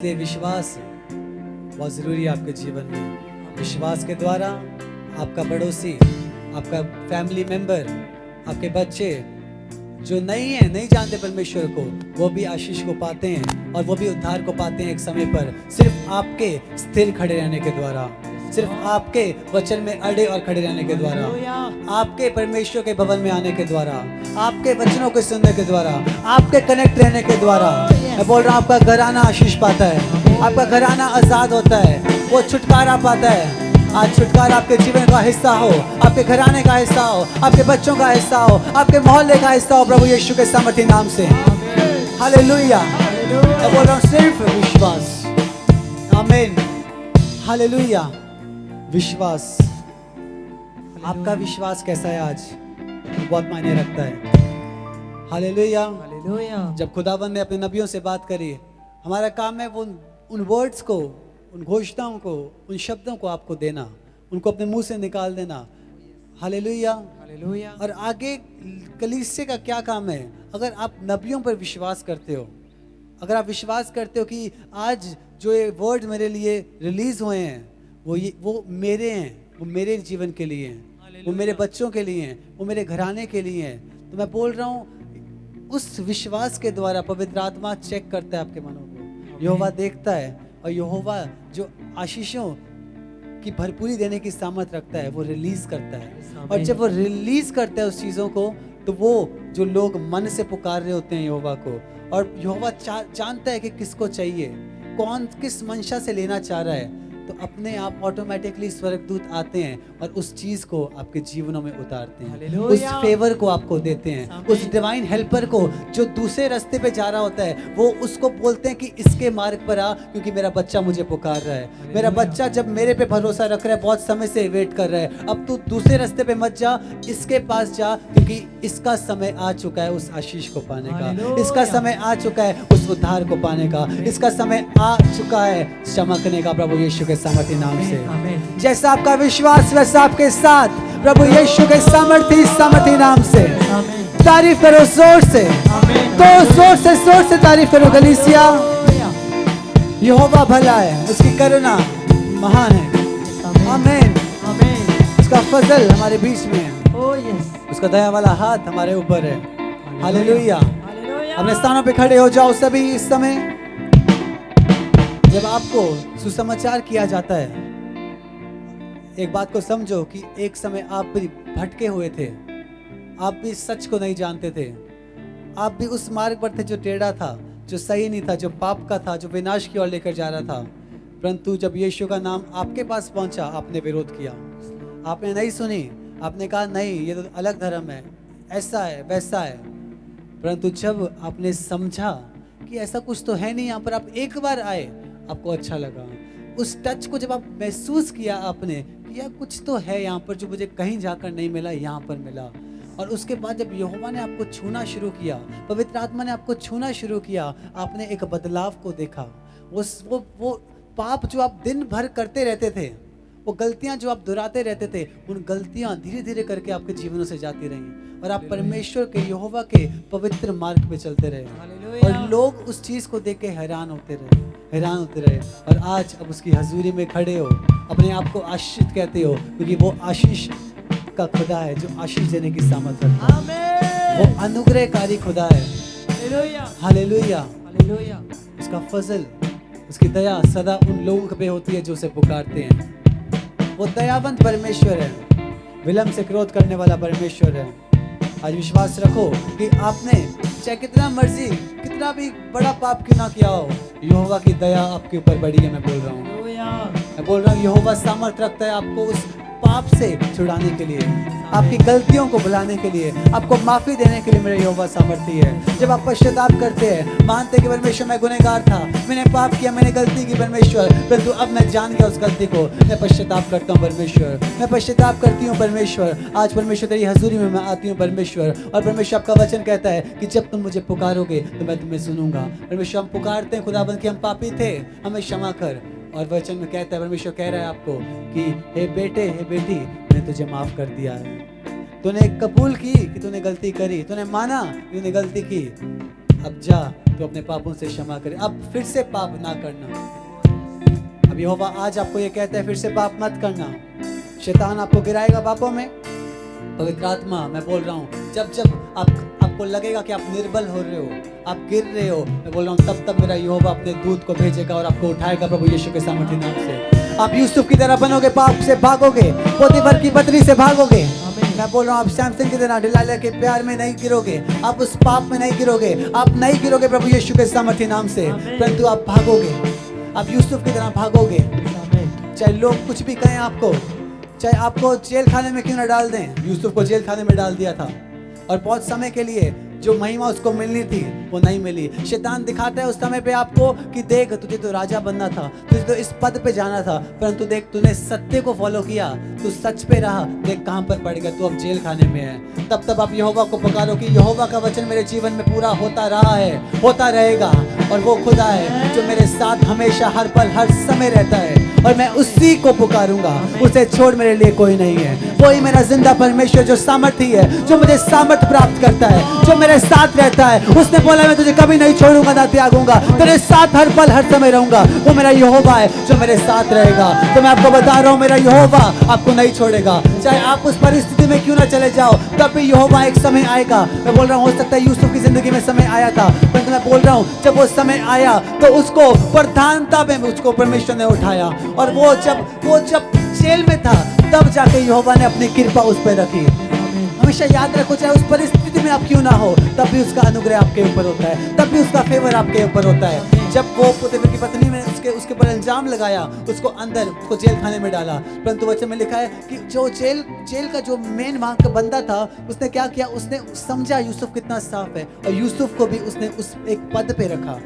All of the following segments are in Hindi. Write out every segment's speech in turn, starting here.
इसलिए विश्वास बहुत ज़रूरी है आपके जीवन में। विश्वास के द्वारा आपका पड़ोसी, आपका फैमिली मेंबर, आपके बच्चे जो नहीं जानते परमेश्वर को, वो भी आशीष को पाते हैं और वो भी उद्धार को पाते हैं एक समय पर, सिर्फ आपके स्थिर खड़े रहने के द्वारा, सिर्फ आपके वचन में अड़े और खड़े रहने के द्वारा, आपके परमेश्वर के भवन में आने के द्वारा, आपके वचनों को सुनने के द्वारा, आपके कनेक्ट रहने के द्वारा। मैं बोल रहा हूँ आपका घराना आशीष पाता है, आपका घराना आजाद होता है, वो छुटकारा पाता है। आज छुटकारा आपके जीवन का हिस्सा हो, आपके घराने का हिस्सा हो, आपके बच्चों का हिस्सा हो, आपके मोहल्ले का हिस्सा हो, प्रभु यीशु के सामर्थी नाम से। हालेलुया। मैं बोल रहा हूँ सिर्फ विश्वास। आमीन। हालेलुया। विश्वास, आपका विश्वास कैसा है आज, बहुत मायने रखता है। हालेलुया। जब खुदावंद ने अपने नबियों से बात करी, हमारा काम है वो उन वर्ड्स को, उन घोषणाओं को, उन शब्दों को आपको देना, उनको अपने मुंह से निकाल देना। हालेलुया। और आगे कलीसिया का क्या काम है? अगर आप नबियों पर विश्वास करते हो, अगर आप विश्वास करते हो कि आज जो ये वर्ड मेरे लिए रिलीज हुए हैं वो मेरे हैं, वो मेरे जीवन के लिए हैं, वो मेरे बच्चों के लिए हैं, वो मेरे घराने के लिए हैं, तो मैं बोल रहा हूँ उस विश्वास के द्वारा पवित्र आत्मा चेक करता है आपके मनों को। यहोवा देखता है और यहोवा जो आशीषों की भरपूरी देने की सामर्थ रखता है वो रिलीज करता है। और जब वो रिलीज करता है उस चीज़ों को, तो वो जो लोग मन से पुकार रहे होते हैं यहोवा को, और यहोवा जानता है कि किसको चाहिए, कौन किस मंशा से लेना चाह रहा है, तो अपने आप ऑटोमेटिकली स्वर्गदूत आते हैं और उस चीज को आपके जीवनों में उतारते हैं, उस फेवर को आपको देते हैं, उस डिवाइन हेल्पर को जो दूसरे रास्ते पे जा रहा होता है, वो उसको बोलते हैं कि इसके मार्ग पर आ, क्योंकि मेरा बच्चा मुझे पुकार रहा है, मेरा बच्चा जब मेरे पे भरोसा रख रहा है, बहुत समय से वेट कर रहा है, अब तू दूसरे रास्ते पे मत जा, इसके पास जा, क्योंकि इसका समय आ चुका है उस आशीष को पाने का, इसका समय आ चुका है उस उद्धार को पाने का, इसका समय आ चुका है चमकने का, प्रभु यीशु के सामर्थी नाम से। जैसा आपका विश्वास वैसा आपके साथ, प्रभु यीशु के सामर्थी नाम से। तारीफ करो जोर से, तो जोर से तारीफ करो कलीसिया। यहोवा भला है, उसकी करुणा महान है। आमीन। उसका फजल हमारे बीच में है, उसका दया वाला हाथ हमारे ऊपर है। हालेलुया। अपने स्थानों पे खड़े हो जाओ सभी। इस समय जब आपको सुसमाचार किया जाता है, एक बात को समझो कि एक समय आप भी भटके हुए थे, आप भी सच को नहीं जानते थे, आप भी उस मार्ग पर थे जो टेढ़ा था, जो सही नहीं था, जो पाप का था, जो विनाश की ओर लेकर जा रहा था। परंतु जब यीशु का नाम आपके पास पहुंचा, आपने विरोध किया, आपने नहीं सुनी, आपने कहा नहीं ये तो अलग धर्म है, ऐसा है वैसा है। परंतु जब आपने समझा कि ऐसा कुछ तो है नहीं यहाँ पर, आप एक बार आए, आपको अच्छा लगा, उस टच को जब आप महसूस किया, आपने किया कुछ तो है यहाँ पर जो मुझे कहीं जाकर नहीं मिला, यहाँ पर मिला। और उसके बाद जब यहोवा ने आपको छूना शुरू किया, पवित्र आत्मा ने आपको छूना शुरू किया, आपने एक बदलाव को देखा। वो पाप जो आप दिन भर करते रहते थे, वो गलतियां जो आप दोहराते रहते थे, उन गलतियां धीरे धीरे करके आपके जीवनों से जाती रहीं और आप परमेश्वर के, यहोवा के पवित्र मार्ग पे चलते रहे। और लोग उस चीज को देख के हैरान होते रहे। और आज अब उसकी हजूरी में खड़े हो, अपने आप को आशीषित कहते हो, क्योंकि वो आशीष का खुदा है जो आशीष देने की सामर्थ रखता है। वो अनुग्रहकारी खुदा है। हालेलुया। उसका फजल, उसकी दया सदा उन लोगों पे होती है जो उसे पुकारते हैं। वो दयावंत परमेश्वर है, विलंब से क्रोध करने वाला परमेश्वर है। आज विश्वास रखो कि आपने चाहे कितना मर्जी, कितना भी बड़ा पाप क्यों ना किया हो, यहोवा की दया आपके ऊपर बड़ी है। मैं बोल रहा हूँ यहोवा सामर्थ रखता है आपको उस पाप से छुड़ाने के लिए, आपकी गलतियों को भुलाने के लिए, आपको माफी देने के लिए मेरे यहोवा सामर्थी है। जब आप पश्चाताप करते हैं, मानते कि परमेश्वर मैं गुनहगार था, मैंने पाप किया, मैंने गलती की परमेश्वर, परंतु अब मैं जान गया उस गलती को, मैं पश्चाताप करता हूँ परमेश्वर, मैं पश्चाताप करती हूँ परमेश्वर। आज परमेश्वर तेरी हजूरी में मैं आती हूँ परमेश्वर, और परमेश्वर आपका वचन कहता है कि जब तुम मुझे पुकारोगे तो मैं तुम्हें सुनूंगा। परमेश्वर हम पुकारते हैं खुदाबंद कि हम पापी थे, हमें क्षमा कर। और वचन में कहता है, परमेश्वर कह रहा है आपको कि हे बेटे, हे बेटी, मैंने तुझे माफ कर दिया है। तूने कबूल की कि तूने गलती करी, तूने माना कि तूने गलती की, अब जा, तो अपने पापों से क्षमा करे, अब फिर से पाप ना करना। अब यहोवा आज आपको ये कहता है, फिर से पाप मत करना। शैतान आपको गिराएगा पापों में। पवित्र आत्मा, मैं बोल रहा हूँ, जब जब आपको लगेगा कि आप निर्बल हो रहे हो, आप गिर रहे हो, मैं बोल रहा हूँ, तब तब मेरा यहोवा अपने दूत को भेजेगा और आपको उठाएगा प्रभु यीशु के सामर्थी नाम से। आप यूसुफ की तरह बनोगे, पाप से भागोगे, पोतीफर की पत्नी से भागोगे। मैं बोल रहा हूँ, आप सैमसन की तरह डिलाइला के प्यार में नहीं गिरोगे, आप उस पाप में नहीं गिरोगे, आप नहीं गिरोगे प्रभु यीशु के सामर्थी नाम से, परंतु आप भागोगे, आप यूसुफ की तरह भागोगे। चाहे लोग कुछ भी कहें आपको, चाहे आपको जेल खाने में क्यों ना डाल दें। यूसुफ को जेल खाने में डाल दिया था और बहुत समय के लिए जो महिमा उसको मिलनी थी वो नहीं मिली। शैतान दिखाता है उस समय पे आपको कि देख, तुझे तो राजा बनना था, तुझे तो इस पद पे जाना था, परंतु देख तूने सत्य को फॉलो किया, तू सच पे रहा, देख कहां पर पड़ गया, तू अब जेल खाने में है। तब आप यहोवा को पुकारो कि यहोवा का वचन मेरे जीवन में पूरा होता रहा है, होता रहेगा, और वो खुदा है जो मेरे साथ हमेशा हर पल हर समय रहता है, और मैं उसी को पुकारूंगा, उसे छोड़ मेरे लिए कोई नहीं है। वही मेरा जिंदा परमेश्वर जो सामर्थी है, जो मुझे सामर्थ प्राप्त करता है, जो मेरे साथ रहता है। उसने बोला मैं तुझे कभी नहीं छोड़ूंगा ना त्यागूंगा, तेरे साथ हर पल हर समय रहूंगा। वो मेरा यहोवा है जो मेरे साथ रहेगा। तो मैं आपको बता रहा हूँ, मेरा यहोवा आपको नहीं छोड़ेगा। चाहे आप उस परिस्थिति में क्यों ना चले जाओ, तब भी यहोवा एक समय आएगा। मैं बोल रहा हूँ, हो सकता है यूसुफ की जिंदगी में समय आया था, परंतु मैं बोल रहा हूँ, जब वो समय आया तो उसको प्रधानता में उसको परमेश्वर ने उठाया, और वो जब जेल में था तब जाके यहोवा ने अपनी कृपा उस पर रखी। हमेशा याद रखो, चाहे उस परिस्थिति में आप क्यों ना हो, तब भी उसका अनुग्रह आपके ऊपर होता है, तब भी उसका फेवर आपके ऊपर होता है। जब वो पोतीफर की पत्नी ने उसके ऊपर इल्जाम लगाया, उसको जेल खाने में डाला, परंतु वचन में लिखा है कि जो जेल का जो मेन वहां का बंदा था, उसने क्या किया, उसने समझा यूसुफ कितना साफ है, और यूसुफ को भी उसने उस एक पद पे रखा,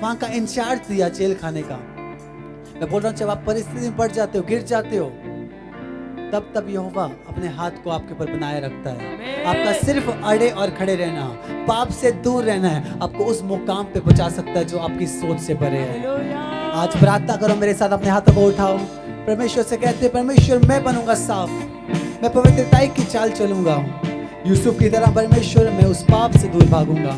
वहां का इंचार्ज दिया जेल खाने का। मैं बोल रहा हूँ, जब आप परिस्थिति में पड़ जाते हो, गिर जाते हो, तब यहोवा अपने हाथ को आपके ऊपर बनाए रखता है। आपका सिर्फ अड़े और खड़े रहना, पाप से दूर रहना है, आपको उस मुकाम पे पहुंचा सकता है जो आपकी सोच से परे है। आज प्रार्थना करो मेरे साथ, अपने हाथों को उठाओ, परमेश्वर से कहते, परमेश्वर मैं बनूंगा साफ, मैं पवित्रताई की चाल चलूंगा, यूसुफ की तरह परमेश्वर मैं उस पाप से दूर भागूंगा।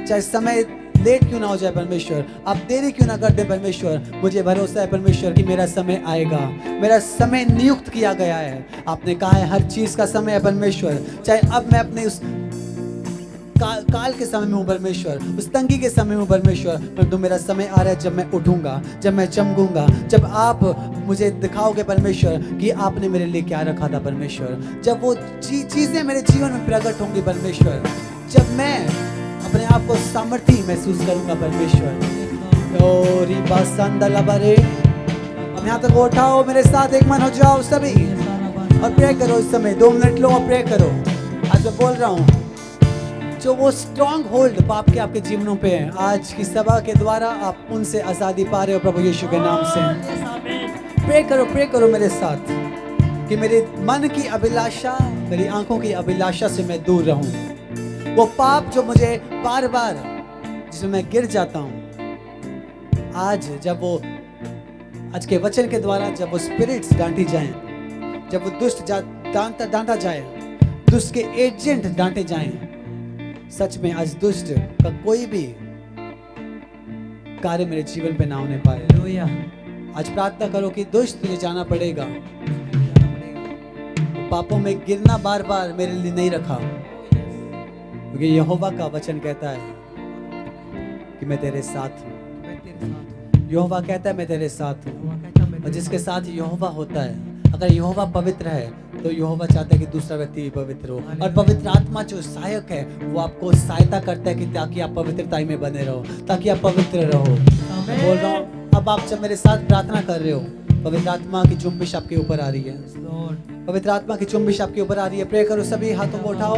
चाहे समय लेट क्यों ना हो जाए परमेश्वर, आप देरी क्यों ना कर दे परमेश्वर, मुझे भरोसा है परमेश्वर कि मेरा समय आएगा, मेरा समय नियुक्त किया गया है। आपने कहा है हर चीज का समय है परमेश्वर। चाहे अब मैं अपने उस काल के समय में हूँ परमेश्वर, उस तंगी के समय में हूँ परमेश्वर, परंतु मेरा समय आ रहा है जब मैं उठूंगा, जब मैं चमकूंगा, जब आप मुझे दिखाओगे परमेश्वर कि आपने मेरे लिए क्या रखा था परमेश्वर, जब वो चीजें मेरे जीवन में प्रकट होंगी परमेश्वर, जब मैं अपने आप को सामर्थी महसूस करूंगा परमेश्वर। अपने हाथों को उठाओ, मेरे साथ एक मन हो जाओ सभी और प्रे करो। इस समय 2 मिनट लो और प्रे करो। आज मैं बोल रहा हूँ, जो वो स्ट्रॉन्ग होल्ड पाप के आपके जीवनों पे है, आज की सभा के द्वारा आप उनसे आजादी पा रहे हो प्रभु यीशु के नाम से। प्रे करो मेरे साथ कि मेरे मन की अभिलाषा, मेरी आंखों की अभिलाषा से मैं दूर रहूं। वो पाप जो मुझे बार बार जिसमें मैं गिर जाता हूं, आज के वचन के द्वारा जब वो स्पिरिट्स डांटी जाएं, जब वो दुष्ट डांटा जाए, दुष्ट के एजेंट डांटे जाएं, सच में आज दुष्ट का कोई भी कार्य मेरे जीवन पे ना होने पाए। आज प्रार्थना करो कि दुष्ट तुझे जाना पड़ेगा, पापों में गिरना बार बार मेरे लिए नहीं रखा, क्योंकि यहोवा का वचन कहता है कि मैं तेरे साथ हूँ। यहोवा कहता है मैं तेरे साथ हूँ, और जिसके साथ यहोवा होता है, अगर यहोवा पवित्र है तो यहोवा चाहता है कि दूसरा व्यक्ति भी पवित्र हो, और पवित्र आत्मा जो सहायक है वो आपको सहायता करता है कि ताकि आप पवित्रता में बने रहो, ताकि आप पवित्र रहो। मैं बोल रहा हूँ, अब आप जब मेरे साथ प्रार्थना कर रहे हो, पवित्र आत्मा की जुम्बिश आपके ऊपर आ रही है, पवित्र आत्मा की जुम्बिश आपके ऊपर आ रही है। प्रे करो, सभी हाथों को उठाओ।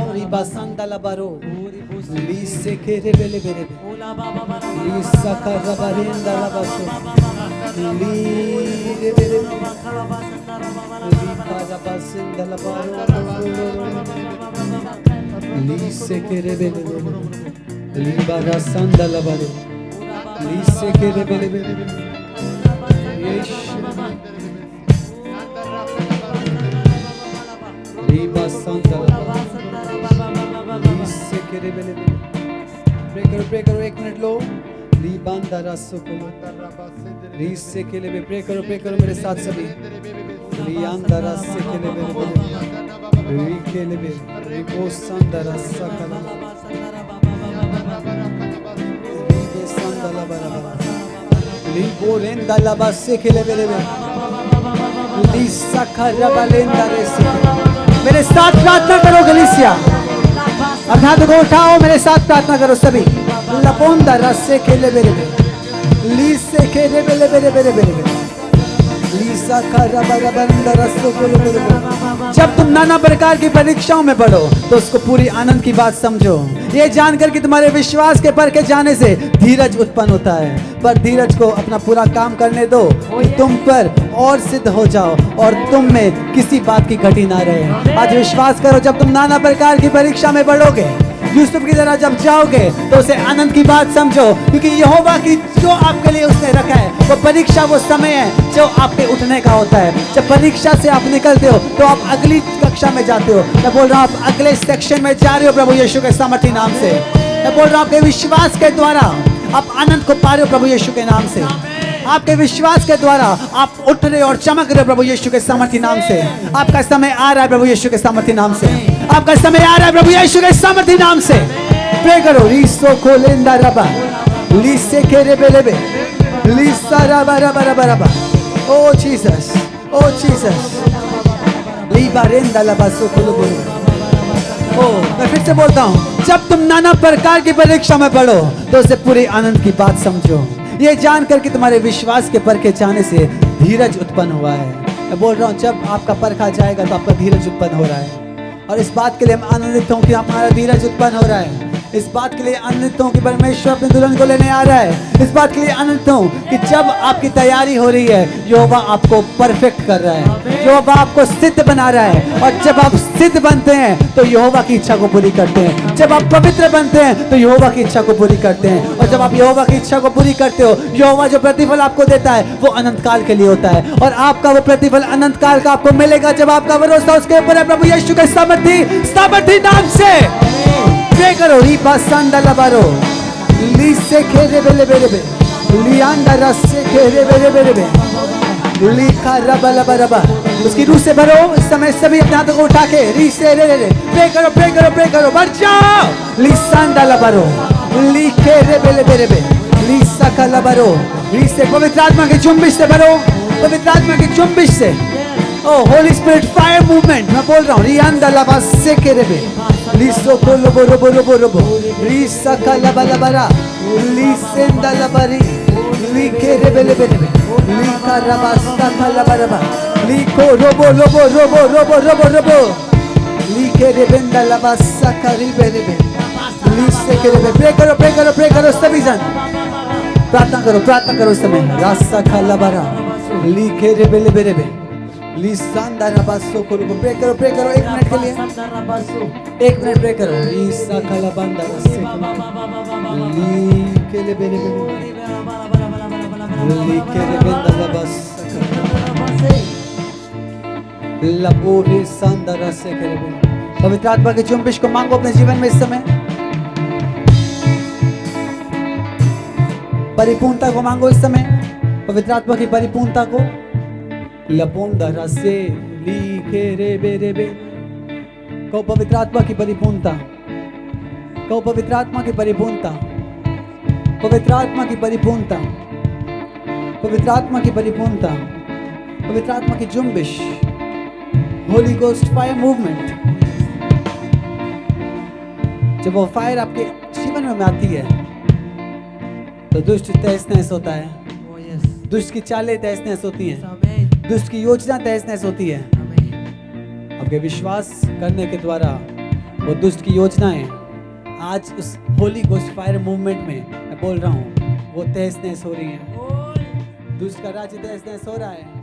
प्रे करो 1 मिनट लो। लीबांदा रसो को रीस से के लिए प्रे करो मेरे साथ सभी। लियांदा रस से के लिए री के लिए रिपोसंदा रसा कला रीबे संदला बराबर लिबोरेंदा लबा से के लिए लिसा खरबलेंदा रेसे। मेरे साथ प्रार्थना करो गलीसिया। अब हाथ को उठाओ, मेरे साथ प्रार्थना करो सभी। लपोंदा रस्से खेले बेरे लीसे खेले बेरे बेरे बेरे बेरे लीसा खरा बराबंदा रस्सो को बेरे बेरे। जब तुम नाना प्रकार की परीक्षाओं में पढ़ो तो उसको पूरी आनंद की बात समझो, ये जानकर कि तुम्हारे विश्वास के परखे जाने से धीरज उत्पन्न होता है। पर धीरज को अपना पूरा काम करने दो कि तुम पर और सिद्ध हो जाओ और तुम में किसी बात की घटी ना रहे। आज विश्वास करो, जब तुम नाना प्रकार की परीक्षा में पढ़ोगे, यूसुफ की तरह जब जाओगे तो उसे आनंद की बात समझो, क्योंकि यहोवा की जो आपके लिए उसने रखा है वो परीक्षा, वो समय है जो आपके उठने का होता है। जब परीक्षा से आप निकलते हो तो आप अगली कक्षा में जाते हो। मैं बोल रहा हूँ आप अगले सेक्शन में जा रहे हो प्रभु यीशु के सामर्थी नाम से। मैं बोल रहा हूँ आपके विश्वास के द्वारा आप आनंद को पा रहे हो प्रभु यीशु के नाम से। आपके विश्वास के द्वारा आप उठ रहे और चमक रहे प्रभु यीशु के सामर्थी नाम से। आपका समय आ रहा है प्रभु यीशु के सामर्थी नाम से। आपका समय आ रहा है प्रभु यीशु के सामर्थी नाम से। प्रे करो। रीसो कोलेंदा रबा लीसे केरे बेलेबे लीसा रबा रबा रबा रबा। ओ जीसस, ओ जीसस। लीबारेंदा लबा सो कोलोबो। ओ मैं फिर से बोलता हूँ, जब तुम नाना प्रकार की परीक्षा में पढ़ो तो उसे पूरी आनंद की बात समझो, ये जानकर कि तुम्हारे विश्वास के परखे जाने से धीरज उत्पन्न हुआ है। मैं बोल रहा हूँ जब आपका परखा जाएगा तो आपका धीरज उत्पन्न हो रहा है। और इस बात के लिए हम आनंदित हूँ कि हमारा धीरज उत्पन्न हो रहा है। इस बात के लिए आनंदित हूँ कि परमेश्वर अपने दुल्हन को लेने आ रहा है। इस बात के लिए आनंदित हूँ कि जब आपकी तैयारी हो रही है यहोवा आपको परफेक्ट कर रहा है, यहोवा आपको सिद्ध बना रहा है। और जब आप सिद्ध बनते हैं तो यहोवा की इच्छा को पूरी करते हैं। जब आप पवित्र बनते हैं तो यहोवा की इच्छा को पूरी करते हैं। और जब आप यहोवा की इच्छा को पूरी करते हो, यहोवा जो प्रतिफल आपको देता है वो अनंत काल के लिए होता है। और आपका वो प्रतिफल अनंत काल का आपको मिलेगा जब आपका भरोसा उसके ऊपर है प्रभु यीशु के सामर्थी नाम से। प्रे करो। रीपा संदला बारो लीसे खेरे बेले बेले बे लियांदा रस्से खेरे बेले बेले बे लिखा रबा रबा रबा। उसकी रूह से भरो। इस समय सभी अपने हाथों को उठा के रीसे रे रे प्रे करो, प्रे करो, प्रे करो। बढ़ जाओ। लिसंदला बारो लिखे रे बेले बेले बे लिसा कला बारो। रीसे पवित्र आत्मा की चुंबिश से भरो, पवित्र आत्मा की चुंबिश से। ओ होली स्पिरिट फायर मूवमेंट मैं बोल रहा हूँ। रियांदा लबा से के रे बे लिसो को लोबो रोबो रोबो रोबो रीसा कला बला बरा लिसेंदा लबारी लिखे रे बेले बेले बे लिखा रबा सा कला बरा लिखो रोबो रोबो रोबो रोबो रोबो रोबो लिखे रे बेंदा लबा सा करी बेले बे लिसे के रे बे। प्रे करो, प्रे करो, प्रे करो सभी जन। प्रार्थना करो, प्रार्थना करो इस समय। रासा कला बरा लिखे रे बेले बेले बे लिसांदा रबासो को प्रे करो, प्रे करो 1 मिनट के लिए। 1 मिनट प्रे करो। लीसा कला बंदा रसे लिखे ले बेले बेले लिखे ले बेंदा रबास लपोरे संदा रसे के बेले। पवित्र आत्मा के चुंबिश को मांगो अपने जीवन में इस समय। परिपूर्णता को मांगो इस समय, पवित्र आत्मा की परिपूर्णता को। लपोंदा रसे लिखे रे बेरे बे। कहो पवित्र आत्मा की परिपूर्णता, कहो पवित्र आत्मा की परिपूर्णता, पवित्र आत्मा की परिपूर्णता, पवित्र आत्मा की परिपूर्णता, पवित्र आत्मा की जुम्बिश। Holy ghost fire movement. जब वो फायर आपके जीवन में आती है तो दुष्ट तहस नहस होता है, दुष्ट की चालें तहस नहस होती हैं, दुष्ट की योजना तहस नहस होती है। आपके विश्वास करने के द्वारा वो दुष्ट की योजनाएं आज उस होली गोस्ट फायर मूवमेंट में मैं बोल रहा हूँ वो तहस नहस हो रही है। दुष्ट का राज्य तहस नहस हो रहा है।